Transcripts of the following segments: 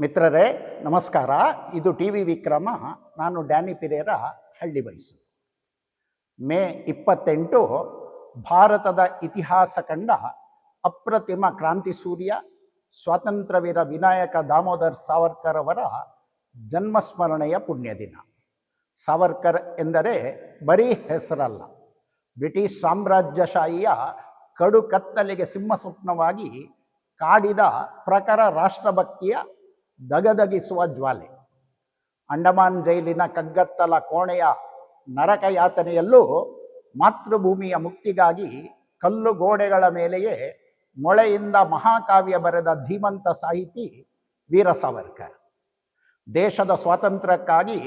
ಮಿತ್ರರೇ ನಮಸ್ಕಾರ. ಇದು ಟಿವಿ ವಿಕ್ರಮ. ನಾನು ಡ್ಯಾನಿ ಪಿರೇರ, ಹಳ್ಳಿ ಬೈಸು. ಮೇ 28 ಭಾರತದ ಇತಿಹಾಸ ಕಂಡ ಅಪ್ರತಿಮ ಕ್ರಾಂತಿ ಸೂರ್ಯ ಸ್ವಾತಂತ್ರ್ಯವೀರ ವಿನಾಯಕ ದಾಮೋದರ್ ಸಾವರ್ಕರ್ ಅವರ ಜನ್ಮಸ್ಮರಣೆಯ ಪುಣ್ಯದಿನ. ಸಾವರ್ಕರ್ ಎಂದರೆ ಬರೀ ಹೆಸರಲ್ಲ, ಬ್ರಿಟಿಷ್ ಸಾಮ್ರಾಜ್ಯಶಾಹಿಯ ಕಡು ಕತ್ತಲೆಗೆ ಸಿಂಹಸ್ವಪ್ನವಾಗಿ ಕಾಡಿದ ಪ್ರಖರ ರಾಷ್ಟ್ರಭಕ್ತಿಯ ದಗದಗಿಸುವ ಜ್ವಾಲೆ. ಅಂಡಮಾನ್ ಜೈಲಿನ ಕಗ್ಗತ್ತಲ ಕೋಣೆಯ ನರಕಯಾತನೆಯಲ್ಲೂ ಮಾತೃಭೂಮಿಯ ಮುಕ್ತಿಗಾಗಿ ಕಲ್ಲು ಗೋಡೆಗಳ ಮೇಲೆಯೇ ಮೊಳೆಯಿಂದ ಮಹಾಕಾವ್ಯ ಬರೆದ ಧೀಮಂತ ಸಾಹಿತಿ ವೀರ ಸಾವರ್ಕರ್. ದೇಶದ ಸ್ವಾತಂತ್ರ್ಯಕ್ಕಾಗಿ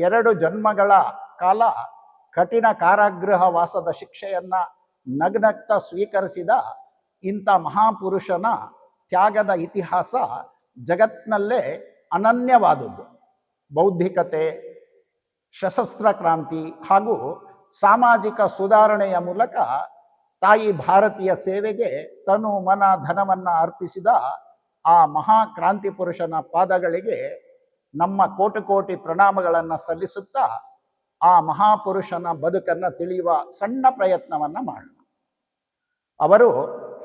2 ಜನ್ಮಗಳ ಕಾಲ ಕಠಿಣ ಕಾರಾಗೃಹ ವಾಸದ ಶಿಕ್ಷೆಯನ್ನ ನಗ್ನಗ್ತ ಸ್ವೀಕರಿಸಿದ ಇಂಥ ಮಹಾಪುರುಷನ ತ್ಯಾಗದ ಇತಿಹಾಸ ಜಗತ್ತಿನಲ್ಲೇ ಅನನ್ಯವಾದದ್ದು. ಬೌದ್ಧಿಕತೆ, ಸಶಸ್ತ್ರ ಕ್ರಾಂತಿ ಹಾಗೂ ಸಾಮಾಜಿಕ ಸುಧಾರಣೆಯ ಮೂಲಕ ತಾಯಿ ಭಾರತೀಯ ಸೇವೆಗೆ ತನು ಮನ ಧನವನ್ನು ಅರ್ಪಿಸಿದ ಆ ಮಹಾ ಕ್ರಾಂತಿ ಪುರುಷನ ಪಾದಗಳಿಗೆ ನಮ್ಮ ಕೋಟಿ ಕೋಟಿ ಪ್ರಣಾಮಗಳನ್ನು ಸಲ್ಲಿಸುತ್ತಾ ಆ ಮಹಾಪುರುಷನ ಬದುಕನ್ನು ತಿಳಿಯುವ ಸಣ್ಣ ಪ್ರಯತ್ನವನ್ನು ಮಾಡೋಣ. ಅವರು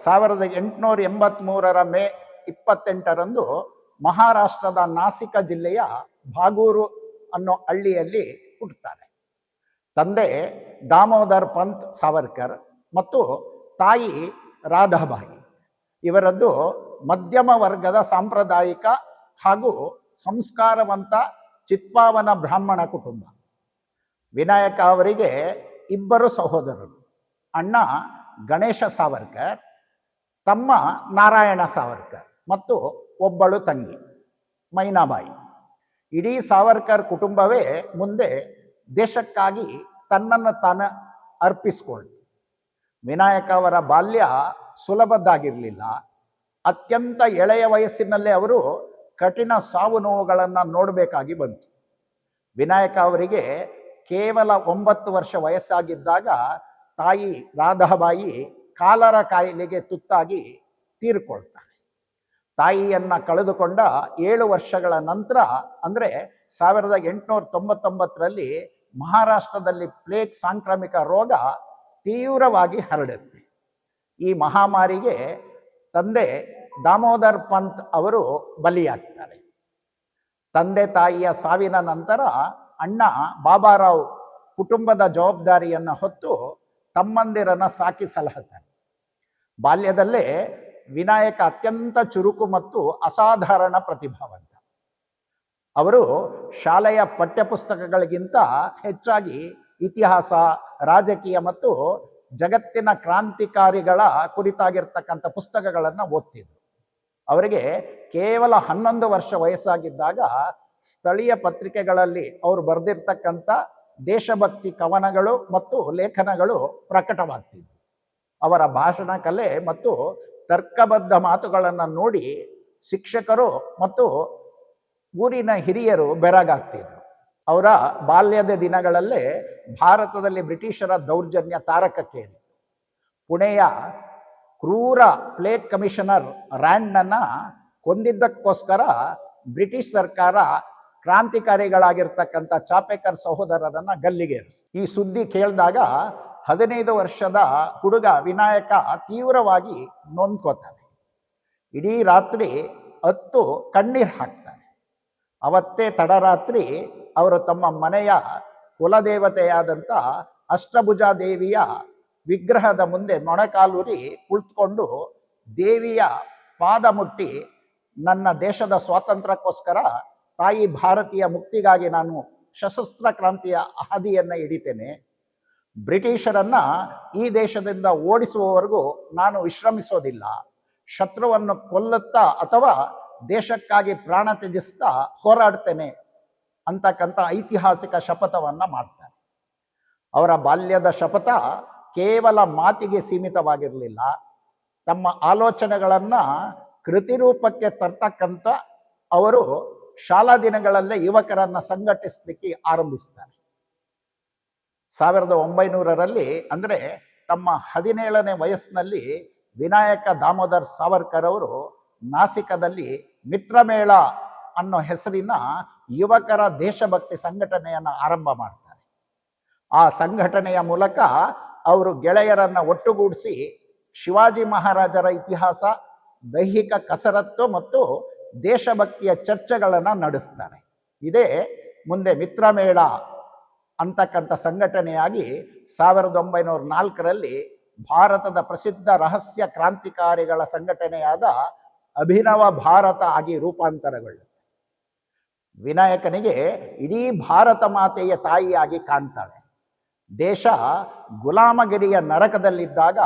1883 ಮೇ 28 ಮಹಾರಾಷ್ಟ್ರದ ನಾಸಿಕ ಜಿಲ್ಲೆಯ ಭಾಗೂರು ಅನ್ನೋ ಹಳ್ಳಿಯಲ್ಲಿ ಹುಟ್ಟುತ್ತಾರೆ. ತಂದೆ ದಾಮೋದರ್ ಪಂತ್ ಸಾವರ್ಕರ್ ಮತ್ತು ತಾಯಿ ರಾಧಾಬಾಯಿ. ಇವರದ್ದು ಮಧ್ಯಮ ವರ್ಗದ ಸಾಂಪ್ರದಾಯಿಕ ಹಾಗೂ ಸಂಸ್ಕಾರವಂತ ಚಿತ್ಪಾವನ ಬ್ರಾಹ್ಮಣ ಕುಟುಂಬ. ವಿನಾಯಕ ಅವರಿಗೆ 2 ಸಹೋದರರು, ಅಣ್ಣ ಗಣೇಶ ಸಾವರ್ಕರ್, ತಮ್ಮ ನಾರಾಯಣ ಸಾವರ್ಕರ್ ಮತ್ತು ಒಬ್ಬಳು ತಂಗಿ ಮೈನಾಬಾಯಿ. ಇಡೀ ಸಾವರ್ಕರ್ ಕುಟುಂಬವೇ ಮುಂದೆ ದೇಶಕ್ಕಾಗಿ ತನ್ನನ್ನು ತಾನು ಅರ್ಪಿಸಿಕೊಳ್ತು. ವಿನಾಯಕ ಅವರ ಬಾಲ್ಯ ಸುಲಭದ್ದಾಗಿರಲಿಲ್ಲ. ಅತ್ಯಂತ ಎಳೆಯ ವಯಸ್ಸಿನಲ್ಲೇ ಅವರು ಕಠಿಣ ಸಾವು ನೋವುಗಳನ್ನು ನೋಡಬೇಕಾಗಿ ಬಂತು. ವಿನಾಯಕ ಅವರಿಗೆ ಕೇವಲ 9 ವರ್ಷ ವಯಸ್ಸಾಗಿದ್ದಾಗ ತಾಯಿ ರಾಧಾಬಾಯಿ ಕಾಲರ ಕಾಯಿಲೆಗೆ ತುತ್ತಾಗಿ ತೀರಿಕೊಳ್ತಾರೆ. ತಾಯಿಯನ್ನ ಕಳೆದುಕೊಂಡ 7 ವರ್ಷಗಳ ನಂತರ, ಅಂದರೆ 1899 ಮಹಾರಾಷ್ಟ್ರದಲ್ಲಿ ಪ್ಲೇಗ್ ಸಾಂಕ್ರಾಮಿಕ ರೋಗ ತೀವ್ರವಾಗಿ ಹರಡುತ್ತೆ. ಈ ಮಹಾಮಾರಿಗೆ ತಂದೆ ದಾಮೋದರ್ ಪಂತ್ ಅವರು ಬಲಿಯಾಗ್ತಾರೆ. ತಂದೆ ತಾಯಿಯ ಸಾವಿನ ನಂತರ ಅಣ್ಣ ಬಾಬಾರಾವ್ ಕುಟುಂಬದ ಜವಾಬ್ದಾರಿಯನ್ನು ಹೊತ್ತು ತಮ್ಮಂದಿರನ್ನ ಸಾಕಿ ಸಲಹುತ್ತಾರೆ. ಬಾಲ್ಯದಲ್ಲೇ ವಿನಾಯಕ ಅತ್ಯಂತ ಚುರುಕು ಮತ್ತು ಅಸಾಧಾರಣ ಪ್ರತಿಭಾವಂತ. ಅವರು ಶಾಲೆಯ ಪಠ್ಯಪುಸ್ತಕಗಳಿಗಿಂತ ಹೆಚ್ಚಾಗಿ ಇತಿಹಾಸ, ರಾಜಕೀಯ ಮತ್ತು ಜಗತ್ತಿನ ಕ್ರಾಂತಿಕಾರಿಗಳ ಕುರಿತಾಗಿರ್ತಕ್ಕಂಥ ಪುಸ್ತಕಗಳನ್ನು ಓದ್ತಿದ್ರು. ಅವರಿಗೆ ಕೇವಲ 11 ವರ್ಷ ವಯಸ್ಸಾಗಿದ್ದಾಗ ಸ್ಥಳೀಯ ಪತ್ರಿಕೆಗಳಲ್ಲಿ ಅವರು ಬರೆದಿರ್ತಕ್ಕಂಥ ದೇಶಭಕ್ತಿ ಕವನಗಳು ಮತ್ತು ಲೇಖನಗಳು ಪ್ರಕಟವಾಗ್ತಿದ್ವು. ಅವರ ಭಾಷಣ ಕಲೆ ಮತ್ತು ತರ್ಕಬದ್ಧ ಮಾತುಗಳನ್ನು ನೋಡಿ ಶಿಕ್ಷಕರು ಮತ್ತು ಊರಿನ ಹಿರಿಯರು ಬೆರಗಾಗ್ತಿದ್ರು. ಅವರ ಬಾಲ್ಯದ ದಿನಗಳಲ್ಲೇ ಭಾರತದಲ್ಲಿ ಬ್ರಿಟಿಷರ ದೌರ್ಜನ್ಯ ತಾರಕಕ್ಕೇರಿತು. ಪುಣೆಯ ಕ್ರೂರ ಪ್ಲೇಗ್ ಕಮಿಷನರ್ ರ್ಯಾಂಡ್ನನ್ನು ಕೊಂದಿದ್ದಕ್ಕೋಸ್ಕರ ಬ್ರಿಟಿಷ್ ಸರ್ಕಾರ ಕ್ರಾಂತಿಕಾರಿಗಳಾಗಿರ್ತಕ್ಕಂಥ ಚಾಪೇಕರ್ ಸಹೋದರರನ್ನ ಗಲ್ಲಿಗೇರಿಸಿತು. ಈ ಸುದ್ದಿ ಕೇಳಿದಾಗ 15 ವರ್ಷದ ಹುಡುಗ ವಿನಾಯಕ ತೀವ್ರವಾಗಿ ನೊಂದ್ಕೋತಾನೆ. ಇಡೀ ರಾತ್ರಿ ಅತ್ತು ಕಣ್ಣೀರು ಹಾಕ್ತಾನೆ. ಅವತ್ತೇ ತಡರಾತ್ರಿ ಅವರು ತಮ್ಮ ಮನೆಯ ಕುಲದೇವತೆಯಾದಂಥ ಅಷ್ಟಭುಜಾದೇವಿಯ ವಿಗ್ರಹದ ಮುಂದೆ ಮೊಣಕಾಲೂರಿ ಕುಳಿತುಕೊಂಡು ದೇವಿಯ ಪಾದ ಮುಟ್ಟಿ, ನನ್ನ ದೇಶದ ಸ್ವಾತಂತ್ರ್ಯಕ್ಕೋಸ್ಕರ, ತಾಯಿ ಭಾರತೀಯ ಮುಕ್ತಿಗಾಗಿ ನಾನು ಸಶಸ್ತ್ರ ಕ್ರಾಂತಿಯ ಹಾದಿಯನ್ನು ಹಿಡಿತೇನೆ. ಬ್ರಿಟಿಷರನ್ನ ಈ ದೇಶದಿಂದ ಓಡಿಸುವವರೆಗೂ ನಾನು ವಿಶ್ರಮಿಸೋದಿಲ್ಲ. ಶತ್ರುವನ್ನು ಕೊಲ್ಲುತ್ತಾ ಅಥವಾ ದೇಶಕ್ಕಾಗಿ ಪ್ರಾಣ ತ್ಯಜಿಸ್ತಾ ಹೋರಾಡ್ತೇನೆ ಅಂತಕ್ಕಂಥ ಐತಿಹಾಸಿಕ ಶಪಥವನ್ನು ಮಾಡ್ತಾರೆ. ಅವರ ಬಾಲ್ಯದ ಶಪಥ ಕೇವಲ ಮಾತಿಗೆ ಸೀಮಿತವಾಗಿರಲಿಲ್ಲ. ತಮ್ಮ ಆಲೋಚನೆಗಳನ್ನು ಕೃತಿರೂಪಕ್ಕೆ ತರ್ತಕ್ಕಂಥ ಅವರು ಶಾಲಾ ದಿನಗಳಲ್ಲೇ ಯುವಕರನ್ನು ಸಂಘಟಿಸಲಿಕ್ಕೆ ಆರಂಭಿಸ್ತಾರೆ. 1900 ಅಂದರೆ ತಮ್ಮ 17ನೇ ವಯಸ್ಸಿನಲ್ಲಿ ವಿನಾಯಕ ದಾಮೋದರ್ ಸಾವರ್ಕರ್ ಅವರು ನಾಸಿಕದಲ್ಲಿ ಮಿತ್ರಮೇಳ ಅನ್ನೋ ಹೆಸರಿನ ಯುವಕರ ದೇಶಭಕ್ತಿ ಸಂಘಟನೆಯನ್ನು ಆರಂಭ ಮಾಡ್ತಾರೆ. ಆ ಸಂಘಟನೆಯ ಮೂಲಕ ಅವರು ಗೆಳೆಯರನ್ನ ಒಟ್ಟುಗೂಡಿಸಿ ಶಿವಾಜಿ ಮಹಾರಾಜರ ಇತಿಹಾಸ, ದೈಹಿಕ ಕಸರತ್ತು ಮತ್ತು ದೇಶಭಕ್ತಿಯ ಚರ್ಚೆಗಳನ್ನು ನಡೆಸ್ತಾರೆ. ಇದೇ ಮುಂದೆ ಮಿತ್ರಮೇಳ ಅಂತಕ್ಕಂಥ ಸಂಘಟನೆಯಾಗಿ 1904ರಲ್ಲಿ ಭಾರತದ ಪ್ರಸಿದ್ಧ ರಹಸ್ಯ ಕ್ರಾಂತಿಕಾರಿಗಳ ಸಂಘಟನೆಯಾದ ಅಭಿನವ ಭಾರತ ಆಗಿ ರೂಪಾಂತರಗೊಳ್ಳುತ್ತೆ. ವಿನಾಯಕನಿಗೆ ಇಡೀ ಭಾರತ ಮಾತೆಯ ತಾಯಿಯಾಗಿ ಕಾಣ್ತಾಳೆ. ದೇಶ ಗುಲಾಮಗಿರಿಯ ನರಕದಲ್ಲಿದ್ದಾಗ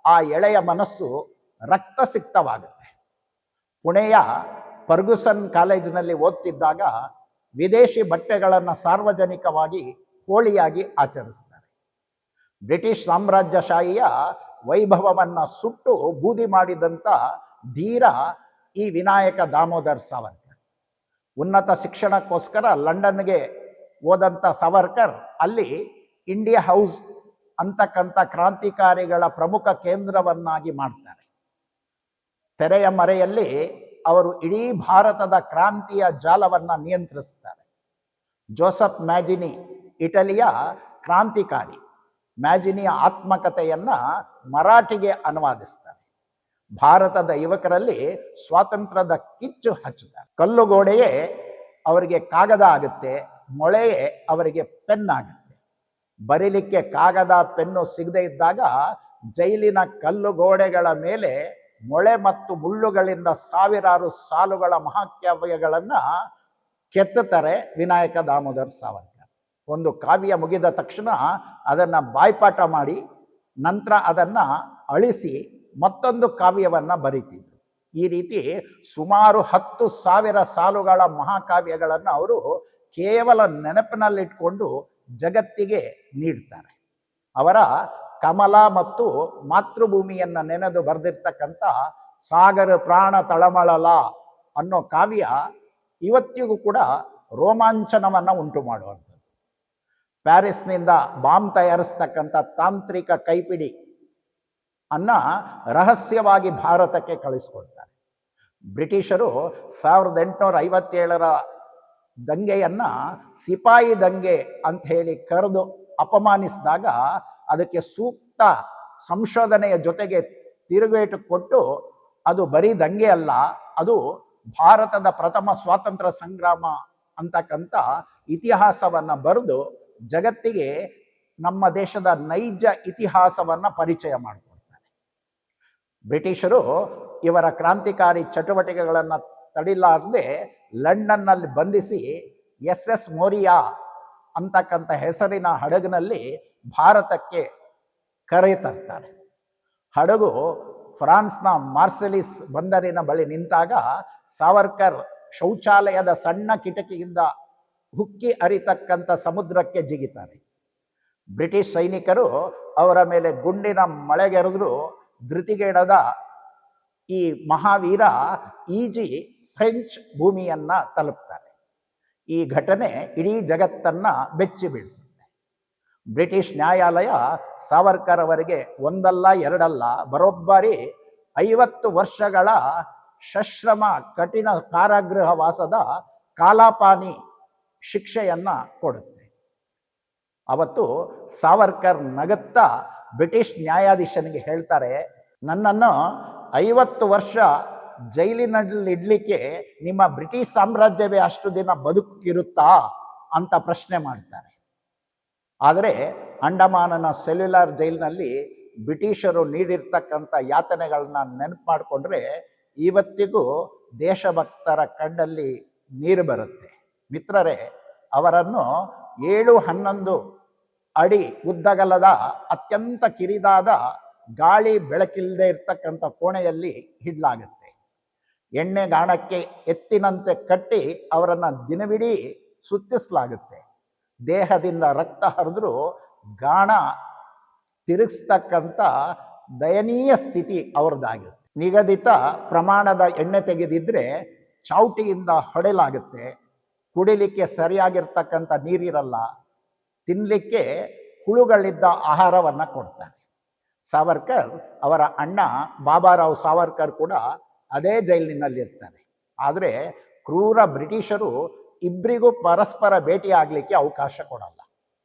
ಆ ಎಳೆಯ ಮನಸ್ಸು ರಕ್ತಸಿಕ್ತವಾಗುತ್ತೆ. ಪುಣೆಯ ಫರ್ಗುಸನ್ ಕಾಲೇಜಿನಲ್ಲಿ ಓದ್ತಿದ್ದಾಗ ವಿದೇಶಿ ಬಟ್ಟೆಗಳನ್ನು ಸಾರ್ವಜನಿಕವಾಗಿ ಹೋಳಿಯಾಗಿ ಆಚರಿಸ್ತಾರೆ. ಬ್ರಿಟಿಷ್ ಸಾಮ್ರಾಜ್ಯಶಾಹಿಯ ವೈಭವವನ್ನು ಸುಟ್ಟು ಬೂದಿ ಮಾಡಿದಂಥ ಧೀರ ಈ ವಿನಾಯಕ ದಾಮೋದರ್ ಸಾವರ್ಕರ್. ಉನ್ನತ ಶಿಕ್ಷಣಕ್ಕೋಸ್ಕರ ಲಂಡನ್ಗೆ ಹೋದಂಥ ಸಾವರ್ಕರ್ ಅಲ್ಲಿ ಇಂಡಿಯಾ ಹೌಸ್ ಅಂತಕ್ಕಂಥ ಕ್ರಾಂತಿಕಾರಿಗಳ ಪ್ರಮುಖ ಕೇಂದ್ರವನ್ನಾಗಿ ಮಾಡ್ತಾರೆ. ತೆರೆಯ ಮರೆಯಲ್ಲಿ ಅವರು ಇಡೀ ಭಾರತದ ಕ್ರಾಂತಿಯ ಜಾಲವನ್ನು ನಿಯಂತ್ರಿಸ್ತಾರೆ. ಜೋಸೆಫ್ ಮ್ಯಾಜಿನಿ ಇಟಲಿಯ ಕ್ರಾಂತಿಕಾರಿ. ಮ್ಯಾಜಿನಿಯ ಆತ್ಮಕಥೆಯನ್ನ ಮರಾಠಿಗೆ ಅನುವಾದಿಸ್ತಾರೆ. ಭಾರತದ ಯುವಕರಲ್ಲಿ ಸ್ವಾತಂತ್ರ್ಯದ ಕಿಚ್ಚು ಹಚ್ಚುತ್ತಾರೆ. ಕಲ್ಲುಗೋಡೆಯೇ ಅವರಿಗೆ ಕಾಗದ ಆಗುತ್ತೆ, ಮೊಳೆಯೇ ಅವರಿಗೆ ಪೆನ್ ಆಗುತ್ತೆ. ಬರೀಲಿಕ್ಕೆ ಕಾಗದ ಪೆನ್ನು ಸಿಗದೇ ಇದ್ದಾಗ ಜೈಲಿನ ಕಲ್ಲುಗೋಡೆಗಳ ಮೇಲೆ ಮೊಳೆ ಮತ್ತು ಮುಳ್ಳುಗಳಿಂದ ಸಾವಿರಾರು ಸಾಲುಗಳ ಮಹಾಕಾವ್ಯಗಳನ್ನ ಕೆತ್ತುತ್ತಾರೆ ವಿನಾಯಕ ದಾಮೋದರ್ ಸಾವರ್ಕರ್. ಒಂದು ಕಾವ್ಯ ಮುಗಿದ ತಕ್ಷಣ ಅದನ್ನ ಬಾಯ್ಪಾಠ ಮಾಡಿ ನಂತರ ಅದನ್ನ ಅಳಿಸಿ ಮತ್ತೊಂದು ಕಾವ್ಯವನ್ನ ಬರೀತಿದ್ರು. ಈ ರೀತಿ ಸುಮಾರು 10,000 ಸಾಲುಗಳ ಮಹಾಕಾವ್ಯಗಳನ್ನು ಅವರು ಕೇವಲ ನೆನಪಿನಲ್ಲಿಟ್ಕೊಂಡು ಜಗತ್ತಿಗೆ ನೀಡ್ತಾರೆ. ಅವರ ಕಮಲ ಮತ್ತು ಮಾತೃಭೂಮಿಯನ್ನ ನೆನೆದು ಬರೆದಿರ್ತಕ್ಕಂಥ ಸಾಗರ ಪ್ರಾಣ ತಳಮಳಲ ಅನ್ನೋ ಕಾವ್ಯ ಇವತ್ತಿಗೂ ಕೂಡ ರೋಮಾಂಚನವನ್ನ ಉಂಟು ಮಾಡುವಂಥದ್ದು. ಪ್ಯಾರಿಸ್ನಿಂದ ಬಾಂಬ್ ತಯಾರಿಸ್ತಕ್ಕಂಥ ತಾಂತ್ರಿಕ ಕೈಪಿಡಿ ಅನ್ನ ರಹಸ್ಯವಾಗಿ ಭಾರತಕ್ಕೆ ಕಳಿಸ್ಕೊಡ್ತಾರೆ. ಬ್ರಿಟಿಷರು 1857ರ ದಂಗೆಯನ್ನ ಸಿಪಾಯಿ ದಂಗೆ ಅಂತ ಹೇಳಿ ಕರೆದು ಅಪಮಾನಿಸಿದಾಗ ಅದಕ್ಕೆ ಸೂಕ್ತ ಸಂಶೋಧನೆಯ ಜೊತೆಗೆ ತಿರುಗೇಟು ಕೊಟ್ಟು ಅದು ಬರೀ ದಂಗೆ ಅಲ್ಲ, ಅದು ಭಾರತದ ಪ್ರಥಮ ಸ್ವಾತಂತ್ರ್ಯ ಸಂಗ್ರಾಮ ಅಂತಕ್ಕಂಥ ಇತಿಹಾಸವನ್ನ ಬರೆದು ಜಗತ್ತಿಗೆ ನಮ್ಮ ದೇಶದ ನೈಜ ಇತಿಹಾಸವನ್ನ ಪರಿಚಯ ಮಾಡಿಕೊಡ್ತಾರೆ. ಬ್ರಿಟಿಷರು ಇವರ ಕ್ರಾಂತಿಕಾರಿ ಚಟುವಟಿಕೆಗಳನ್ನು ತಡಿಲಾರದೆ ಲಂಡನ್ನಲ್ಲಿ ಬಂಧಿಸಿ SS ಮೋರಿಯಾ ಅಂತಕ್ಕಂಥ ಹೆಸರಿನ ಹಡಗಿನಲ್ಲಿ ಭಾರತಕ್ಕೆ ಕರೆತರ್ತಾರೆ. ಹಡಗು ಫ್ರಾನ್ಸ್ನ ಮಾರ್ಸೆಲಿಸ್ ಬಂದರಿನ ಬಳಿ ನಿಂತಾಗ ಸಾವರ್ಕರ್ ಶೌಚಾಲಯದ ಸಣ್ಣ ಕಿಟಕಿಯಿಂದ ಹುಕ್ಕಿ ಹರಿತಕ್ಕಂಥ ಸಮುದ್ರಕ್ಕೆ ಜಿಗಿತಾರೆ. ಬ್ರಿಟಿಷ್ ಸೈನಿಕರು ಅವರ ಮೇಲೆ ಗುಂಡಿನ ಮಳೆಗೆರೆದ್ರು ಧೃತಿಗೆಡದ ಈ ಮಹಾವೀರ ಈಜಿ ಫ್ರೆಂಚ್ ಭೂಮಿಯನ್ನ ತಲುಪ್ತಾರೆ. ಈ ಘಟನೆ ಇಡೀ ಜಗತ್ತನ್ನ ಬೆಚ್ಚಿ ಬೀಳಿಸುತ್ತೆ. ಬ್ರಿಟಿಷ್ ನ್ಯಾಯಾಲಯ ಸಾವರ್ಕರ್ ಅವರಿಗೆ ಒಂದಲ್ಲ ಎರಡಲ್ಲ ಬರೋಬ್ಬರಿ 50 ವರ್ಷಗಳ ಸಶ್ರಮ ಕಠಿಣ ಕಾರಾಗೃಹ ವಾಸದ ಕಾಲಾಪಾನಿ ಶಿಕ್ಷೆಯನ್ನ ಕೊಡುತ್ತೆ. ಅವತ್ತು ಸಾವರ್ಕರ್ ನಗುತ್ತಾ ಬ್ರಿಟಿಷ್ ನ್ಯಾಯಾಧೀಶನಿಗೆ ಹೇಳ್ತಾರೆ, ನನ್ನನ್ನು 50 ವರ್ಷ ಜೈಲಿನಲ್ಲಿ ಇಡ್ಲಿಕ್ಕೆ ನಿಮ್ಮ ಬ್ರಿಟಿಷ್ ಸಾಮ್ರಾಜ್ಯವೇ ಅಷ್ಟು ದಿನ ಬದುಕಿರುತ್ತಾ ಅಂತ ಪ್ರಶ್ನೆ ಮಾಡ್ತಾರೆ. ಆದರೆ ಅಂಡಮಾನನ ಸೆಲ್ಯುಲರ್ ಜೈಲಿನಲ್ಲಿ ಬ್ರಿಟಿಷರು ನೀಡಿರ್ತಕ್ಕಂಥ ಯಾತನೆಗಳನ್ನ ನೆನಪು ಮಾಡಿಕೊಂಡ್ರೆ ಇವತ್ತಿಗೂ ದೇಶಭಕ್ತರ ಕಣ್ಣಲ್ಲಿ ನೀರು ಬರುತ್ತೆ. ಮಿತ್ರರೇ, ಅವರನ್ನು 7-11 ಅಡಿ ಉದ್ದಗಲದ ಅತ್ಯಂತ ಕಿರಿದಾದ ಗಾಳಿ ಬೆಳಕಿಲ್ಲದೆ ಇರ್ತಕ್ಕಂಥ ಕೋಣೆಯಲ್ಲಿ ಇಡಲಾಗುತ್ತೆ. ಎಣ್ಣೆ ಗಾಣಕ್ಕೆ ಎತ್ತಿನಂತೆ ಕಟ್ಟಿ ಅವರನ್ನ ದಿನವಿಡೀ ಸುತ್ತಿಸಲಾಗುತ್ತೆ. ದೇಹದಿಂದ ರಕ್ತ ಹರಿದ್ರೂ ಗಾಣ ತಿರುಗಿಸ್ತಕ್ಕಂಥ ದಯನೀಯ ಸ್ಥಿತಿ ಅವ್ರದ್ದಾಗುತ್ತೆ. ನಿಗದಿತ ಪ್ರಮಾಣದ ಎಣ್ಣೆ ತೆಗೆದಿದ್ರೆ ಚಾವಟಿಯಿಂದ ಹೊಡೆಯಲಾಗುತ್ತೆ. ಕುಡಿಲಿಕ್ಕೆ ಸರಿಯಾಗಿರ್ತಕ್ಕಂಥ ನೀರಿರಲ್ಲ. ತಿನ್ನಲಿಕ್ಕೆ ಹುಳುಗಳಿದ್ದ ಆಹಾರವನ್ನು ಕೊಡ್ತಾರೆ. ಸಾವರ್ಕರ್ ಅವರ ಅಣ್ಣ ಬಾಬಾರಾವ್ ಸಾವರ್ಕರ್ ಕೂಡ ಅದೇ ಜೈಲಿನಲ್ಲಿ ಇರ್ತಾರೆ. ಆದರೆ ಕ್ರೂರ ಬ್ರಿಟಿಷರು ಇಬ್ಬರಿಗೂ ಪರಸ್ಪರ ಭೇಟಿಯಾಗಲಿಕ್ಕೆ ಅವಕಾಶ ಕೊಡಲ್ಲ.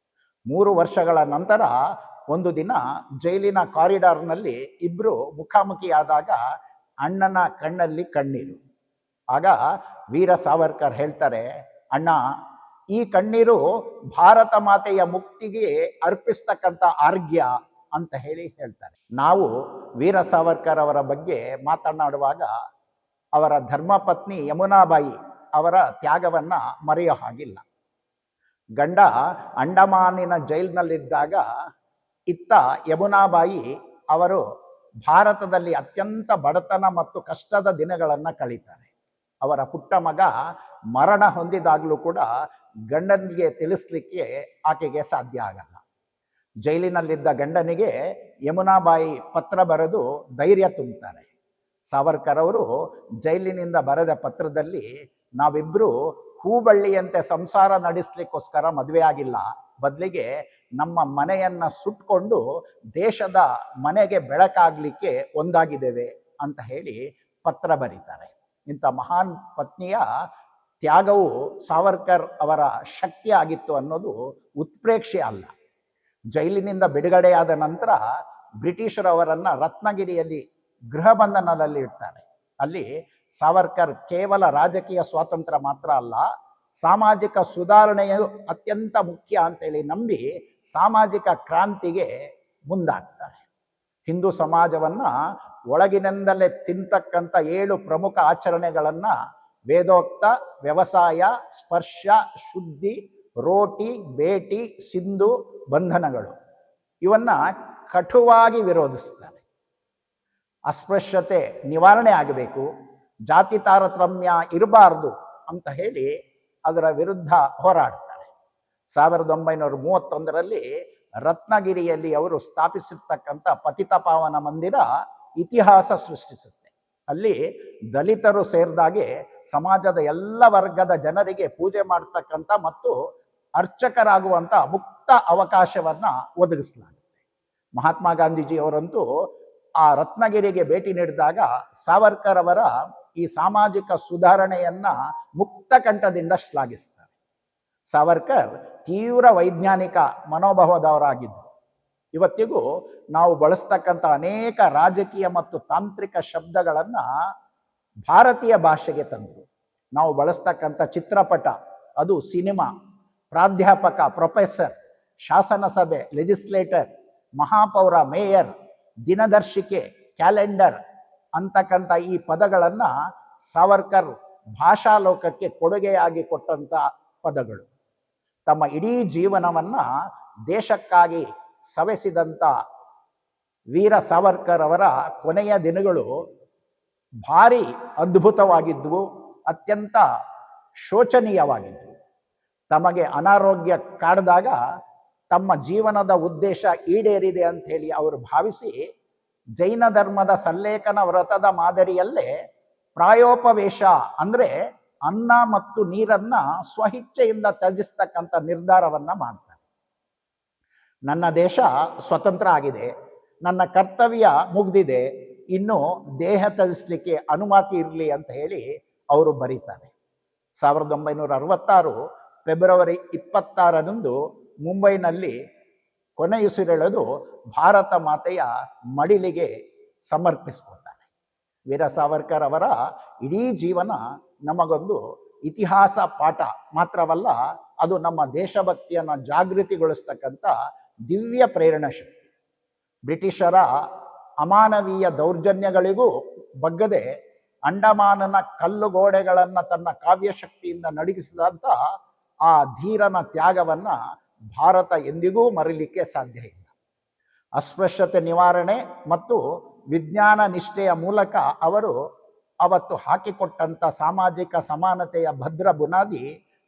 3 ವರ್ಷಗಳ ನಂತರ ಒಂದು ದಿನ ಜೈಲಿನ ಕಾರಿಡಾರ್ನಲ್ಲಿ ಇಬ್ಬರು ಮುಖಾಮುಖಿಯಾದಾಗ ಅಣ್ಣನ ಕಣ್ಣಲ್ಲಿ ಕಣ್ಣೀರು. ಆಗ ವೀರ ಸಾವರ್ಕರ್ ಹೇಳ್ತಾರೆ, ಅಣ್ಣ, ಈ ಕಣ್ಣೀರು ಭಾರತ ಮಾತೆಯ ಮುಕ್ತಿಗೆ ಅರ್ಪಿಸ್ತಕ್ಕಂಥ ಆರ್ಘ್ಯ ಅಂತ ಹೇಳ್ತಾರೆ. ನಾವು ವೀರ ಸಾವರ್ಕರ್ ಅವರ ಬಗ್ಗೆ ಮಾತನಾಡುವಾಗ ಅವರ ಧರ್ಮಪತ್ನಿ ಯಮುನಾಬಾಯಿ ಅವರ ತ್ಯಾಗವನ್ನ ಮರೆಯೋ ಹಾಗಿಲ್ಲ. ಗಂಡ ಅಂಡಮಾನಿನ ಜೈಲಿನಲ್ಲಿದ್ದಾಗ ಇತ್ತ ಯಮುನಾಬಾಯಿ ಅವರು ಭಾರತದಲ್ಲಿ ಅತ್ಯಂತ ಬಡತನ ಮತ್ತು ಕಷ್ಟದ ದಿನಗಳನ್ನು ಕಳೀತಾರೆ. ಅವರ ಪುಟ್ಟ ಮಗ ಮರಣ ಹೊಂದಿದಾಗಲೂ ಕೂಡ ಗಂಡನಿಗೆ ತಿಳಿಸ್ಲಿಕ್ಕೆ ಆಕೆಗೆ ಸಾಧ್ಯ ಆಗಲ್ಲ. ಜೈಲಿನಲ್ಲಿದ್ದ ಗಂಡನಿಗೆ ಯಮುನಾಬಾಯಿ ಪತ್ರ ಬರೆದು ಧೈರ್ಯ ತುಂಬುತ್ತಾರೆ. ಸಾವರ್ಕರ್ ಅವರು ಜೈಲಿನಿಂದ ಬರೆದ ಪತ್ರದಲ್ಲಿ, ನಾವಿಬ್ರು ಹೂಬಳ್ಳಿಯಂತೆ ಸಂಸಾರ ನಡೆಸಲಿಕ್ಕೋಸ್ಕರ ಮದುವೆ ಆಗಿಲ್ಲ, ಬದಲಿಗೆ ನಮ್ಮ ಮನೆಯನ್ನ ಸುಟ್ಕೊಂಡು ದೇಶದ ಮನೆಗೆ ಬೆಳಕಾಗ್ಲಿಕ್ಕೆ ಒಂದಾಗಿದ್ದೇವೆ ಅಂತ ಹೇಳಿ ಪತ್ರ ಬರೀತಾರೆ. ಇಂಥ ಮಹಾನ್ ಪತ್ನಿಯ ತ್ಯಾಗವು ಸಾವರ್ಕರ್ ಅವರ ಶಕ್ತಿ ಆಗಿತ್ತು ಅನ್ನೋದು ಉತ್ಪ್ರೇಕ್ಷೆ ಅಲ್ಲ. ಜೈಲಿನಿಂದ ಬಿಡುಗಡೆಯಾದ ನಂತರ ಬ್ರಿಟಿಷರು ಅವರನ್ನ ರತ್ನಗಿರಿಯಲ್ಲಿ ಗೃಹ ಬಂಧನದಲ್ಲಿ ಇಡ್ತಾರೆ. ಅಲ್ಲಿ ಸಾವರ್ಕರ್ ಕೇವಲ ರಾಜಕೀಯ ಸ್ವಾತಂತ್ರ್ಯ ಮಾತ್ರ ಅಲ್ಲ, ಸಾಮಾಜಿಕ ಸುಧಾರಣೆಯು ಅತ್ಯಂತ ಮುಖ್ಯ ಅಂತೇಳಿ ನಂಬಿ ಸಾಮಾಜಿಕ ಕ್ರಾಂತಿಗೆ ಮುಂದಾಗ್ತಾರೆ. ಹಿಂದೂ ಸಮಾಜವನ್ನ ಒಳಗಿನಿಂದಲೇ ತಿಂತಕ್ಕಂಥ 7 ಪ್ರಮುಖ ಆಚರಣೆಗಳನ್ನ ವೇದೋಕ್ತ, ವ್ಯವಸಾಯ, ಸ್ಪರ್ಶ, ಶುದ್ಧಿ, ರೋಟಿ, ಬೇಟಿ, ಸಿಂಧು, ಬಂಧನಗಳು ಇವನ್ನ ಕಟುವಾಗಿ ವಿರೋಧಿಸ್ತಾರೆ. ಅಸ್ಪೃಶ್ಯತೆ ನಿವಾರಣೆ ಆಗಬೇಕು, ಜಾತಿ ತಾರತಮ್ಯ ಇರಬಾರ್ದು ಅಂತ ಹೇಳಿ ಅದರ ವಿರುದ್ಧ ಹೋರಾಡ್ತಾರೆ. 1931ರಲ್ಲಿ ರತ್ನಗಿರಿಯಲ್ಲಿ ಅವರು ಸ್ಥಾಪಿಸಿರ್ತಕ್ಕಂಥ ಪತಿತ ಪಾವನ ಮಂದಿರ ಇತಿಹಾಸ ಸೃಷ್ಟಿಸುತ್ತೆ. ಅಲ್ಲಿ ದಲಿತರು ಸೇರಿದಾಗೆ ಸಮಾಜದ ಎಲ್ಲ ವರ್ಗದ ಜನರಿಗೆ ಪೂಜೆ ಮಾಡ್ತಕ್ಕಂಥ ಮತ್ತು ಅರ್ಚಕರಾಗುವಂಥ ಮುಕ್ತ ಅವಕಾಶವನ್ನ ಒದಗಿಸಲಾಗುತ್ತೆ. ಮಹಾತ್ಮ ಗಾಂಧೀಜಿ ಅವರಂತೂ ಆ ರತ್ನಗಿರಿಗೆ ಭೇಟಿ ನೀಡಿದಾಗ ಸಾವರ್ಕರ್ ಅವರ ಈ ಸಾಮಾಜಿಕ ಸುಧಾರಣೆಯನ್ನ ಮುಕ್ತ ಕಂಠದಿಂದ ಶ್ಲಾಘಿಸ್ತಾರೆ. ಸಾವರ್ಕರ್ ತೀವ್ರ ವೈಜ್ಞಾನಿಕ ಮನೋಭಾವದವರಾಗಿದ್ದರು. ಇವತ್ತಿಗೂ ನಾವು ಬಳಸ್ತಕ್ಕಂಥ ಅನೇಕ ರಾಜಕೀಯ ಮತ್ತು ತಾಂತ್ರಿಕ ಶಬ್ದಗಳನ್ನ ಭಾರತೀಯ ಭಾಷೆಗೆ ತಂದರು. ನಾವು ಬಳಸ್ತಕ್ಕಂಥ ಚಿತ್ರಪಟ, ಅದು ಸಿನಿಮಾ, ಪ್ರಾಧ್ಯಾಪಕ, ಪ್ರೊಫೆಸರ್, ಶಾಸನ ಸಭೆ, ಲೆಜಿಸ್ಲೇಟರ್, ಮಹಾಪೌರ, ಮೇಯರ್, ದಿನದರ್ಶಿಕೆ, ಕ್ಯಾಲೆಂಡರ್ ಅಂತಕ್ಕಂಥ ಈ ಪದಗಳನ್ನ ಸಾವರ್ಕರ್ ಭಾಷಾ ಲೋಕಕ್ಕೆ ಕೊಡುಗೆಯಾಗಿ ಕೊಟ್ಟಂತ ಪದಗಳು. ತಮ್ಮ ಇಡೀ ಜೀವನವನ್ನ ದೇಶಕ್ಕಾಗಿ ಸವೆಸಿದಂಥ ವೀರ ಸಾವರ್ಕರ್ ಅವರ ಕೊನೆಯ ದಿನಗಳು ಭಾರಿ ಅದ್ಭುತವಾಗಿದ್ವು, ಅತ್ಯಂತ ಶೋಚನೀಯವಾಗಿದ್ವು. ತಮಗೆ ಅನಾರೋಗ್ಯ ಕಾಡಿದಾಗ ತಮ್ಮ ಜೀವನದ ಉದ್ದೇಶ ಈಡೇರಿದೆ ಅಂತ ಹೇಳಿ ಅವರು ಭಾವಿಸಿ ಜೈನ ಧರ್ಮದ ಸಲ್ಲೇಖನ ವ್ರತದ ಮಾದರಿಯಲ್ಲೇ ಪ್ರಾಯೋಪವೇಶ ಅಂದ್ರೆ ಅನ್ನ ಮತ್ತು ನೀರನ್ನ ಸ್ವಇಚ್ಛೆಯಿಂದ ತ್ಯಜಿಸ್ತಕ್ಕಂಥ ನಿರ್ಧಾರವನ್ನ ಮಾಡ್ತಾರೆ. ನನ್ನ ದೇಶ ಸ್ವತಂತ್ರ ಆಗಿದೆ, ನನ್ನ ಕರ್ತವ್ಯ ಮುಗ್ದಿದೆ, ಇನ್ನು ದೇಹ ತ್ಯಜಿಸ್ಲಿಕ್ಕೆ ಅನುಮತಿ ಇರಲಿ ಅಂತ ಹೇಳಿ ಅವರು ಬರೀತಾರೆ. 1966 ಫೆಬ್ರವರಿ 26ರಂದು ಮುಂಬೈನಲ್ಲಿ ಕೊನೆಯುಸಿರೆಳೆದು ಭಾರತ ಮಾತೆಯ ಮಡಿಲಿಗೆ ಸಮರ್ಪಿಸ್ಕೊತಾರೆ. ವೀರ ಸಾವರ್ಕರ್ ಅವರ ಇಡೀ ಜೀವನ ನಮಗೊಂದು ಇತಿಹಾಸ ಪಾಠ ಮಾತ್ರವಲ್ಲ, ಅದು ನಮ್ಮ ದೇಶಭಕ್ತಿಯನ್ನು ಜಾಗೃತಿಗೊಳಿಸ್ತಕ್ಕಂಥ ದಿವ್ಯ ಪ್ರೇರಣಾ ಶಕ್ತಿ. ಬ್ರಿಟಿಷರ ಅಮಾನವೀಯ ದೌರ್ಜನ್ಯಗಳಿಗೂ ಬಗ್ಗದೆ ಅಂಡಮಾನನ ಕಲ್ಲುಗೋಡೆಗಳನ್ನು ತನ್ನ ಕಾವ್ಯಶಕ್ತಿಯಿಂದ ನಡಗಿಸಿದಂಥ ಆ ಧೀರನ ತ್ಯಾಗವನ್ನ ಭಾರತ ಎಂದಿಗೂ ಮರೀಲಿಕ್ಕೆ ಸಾಧ್ಯ ಇಲ್ಲ. ಅಸ್ಪೃಶ್ಯತೆ ನಿವಾರಣೆ ಮತ್ತು ವಿಜ್ಞಾನ ನಿಷ್ಠೆಯ ಮೂಲಕ ಅವರು ಅವತ್ತು ಹಾಕಿಕೊಟ್ಟಂಥ ಸಾಮಾಜಿಕ ಸಮಾನತೆಯ ಭದ್ರ ಬುನಾದಿ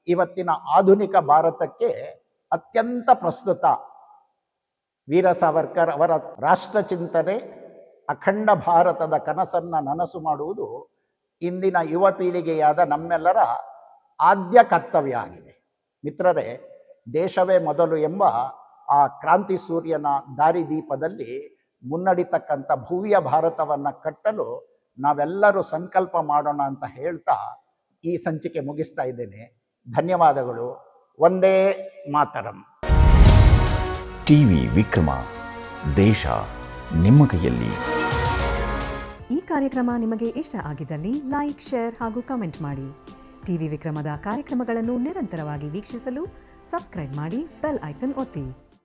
ಇವತ್ತಿನ ಆಧುನಿಕ ಭಾರತಕ್ಕೆ ಅತ್ಯಂತ ಪ್ರಸ್ತುತ. ವೀರ ಸಾವರ್ಕರ್ ಅವರ ರಾಷ್ಟ್ರ ಚಿಂತನೆ, ಅಖಂಡ ಭಾರತದ ಕನಸನ್ನ ನನಸು ಮಾಡುವುದು ಇಂದಿನ ಯುವ ಪೀಳಿಗೆಯಾದ ನಮ್ಮೆಲ್ಲರ ಆದ್ಯ ಕರ್ತವ್ಯ ಆಗಿದೆ. ಮಿತ್ರರೇ, ದೇಶವೇ ಮೊದಲು ಎಂಬ ಆ ಕ್ರಾಂತಿ ಸೂರ್ಯನ ದಾರಿದೀಪದಲ್ಲಿ ಮುನ್ನಡಿತಕ್ಕಂಥ ಭವ್ಯ ಭಾರತವನ್ನ ಕಟ್ಟಲು ನಾವೆಲ್ಲರೂ ಸಂಕಲ್ಪ ಮಾಡೋಣ ಅಂತ ಹೇಳ್ತಾ ಈ ಸಂಚಿಕೆ ಮುಗಿಸ್ತಾ ಇದ್ದೇನೆ. ಧನ್ಯವಾದಗಳು. ವಂದೇ ಮಾತರಂ. ಟಿವಿ ವಿಕ್ರಮ, ದೇಶ ನಿಮ್ಮ ಕೈಯಲ್ಲಿ. ಈ ಕಾರ್ಯಕ್ರಮ ನಿಮಗೆ ಇಷ್ಟ ಆಗಿದ್ದಲ್ಲಿ ಲೈಕ್, ಶೇರ್ ಹಾಗೂ ಕಮೆಂಟ್ ಮಾಡಿ. ಟಿವಿ ವಿಕ್ರಮದ ಕಾರ್ಯಕ್ರಮಗಳನ್ನು ನಿರಂತರವಾಗಿ ವೀಕ್ಷಿಸಲು ಸಬ್ಸ್ಕ್ರೈಬ್ ಮಾಡಿ, ಬೆಲ್ ಐಕನ್ ಒತ್ತಿ.